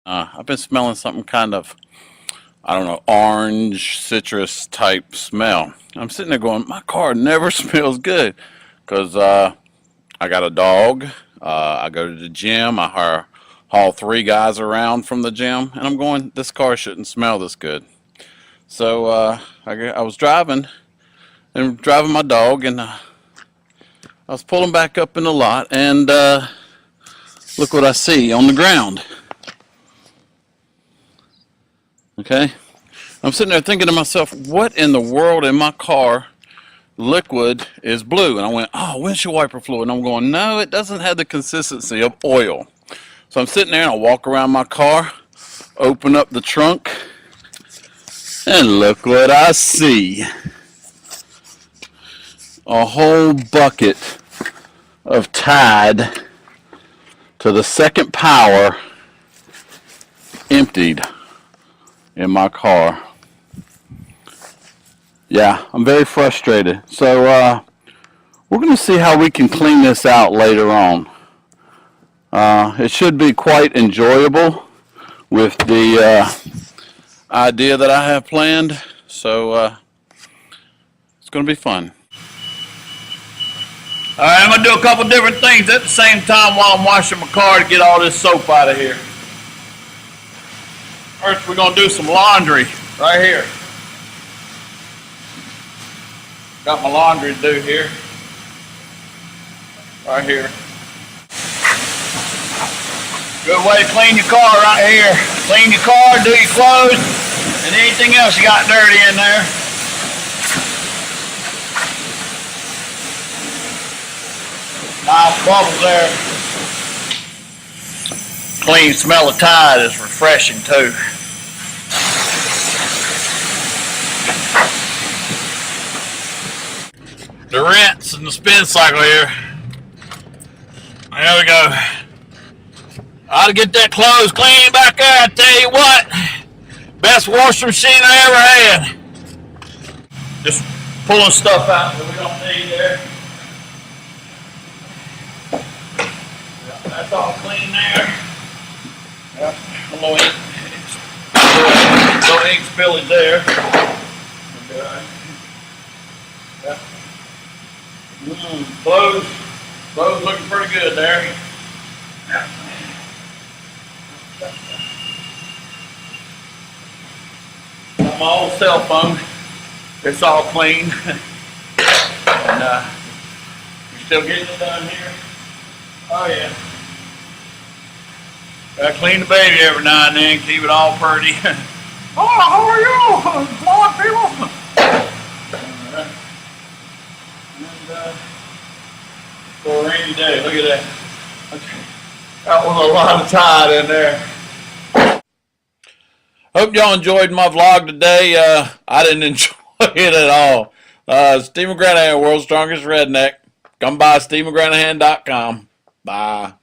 I've been smelling something kind of, I don't know, orange, citrus type smell. I'm sitting there going, my car never smells good because I got a dog. I go to the gym. I haul 3 guys around from the gym, and I'm going, this car shouldn't smell this good. So I was driving my dog, and I was pulling back up in the lot, and look what I see on the ground. Okay, I'm sitting there thinking to myself, what in the world in my car liquid is blue? And I went, oh, windshield wiper fluid. And I'm going, no, it doesn't have the consistency of oil. So I'm sitting there and I walk around my car, open up the trunk, and look what I see. A whole bucket of Tide to the second power emptied in my car. Yeah, I'm very frustrated. So we're going to see how we can clean this out later on. It should be quite enjoyable with the idea that I have planned. So it's going to be fun. All right, I'm going to do a couple different things at the same time while I'm washing my car to get all this soap out of here. First, we're going to do some laundry right here. Got my laundry to do here. Right here. Good way to clean your car right here. Clean your car, do your clothes, and anything else you got dirty in there. Nice bubbles there. Clean smell of Tide is refreshing too. The rinse and the spin cycle here. There we go. I ought to get that clothes clean back there. I tell you what, best washing machine I ever had. Just pulling stuff out that we don't need there. That's all clean there. Yep. No ink spillage there. Okay. Yep. Clothes looking pretty good there. Yep. Got my old cell phone. It's all clean. And we're still getting it done here. Oh yeah. Gotta clean the baby every now and then, keep it all pretty. Oh, how are you? Come on, people. And for a rainy day, look at that. That was a lot of Tide in there. Hope y'all enjoyed my vlog today. I didn't enjoy it at all. Steve McGranahan, World's Strongest Redneck. Come by SteveMcGranahan.com. Bye.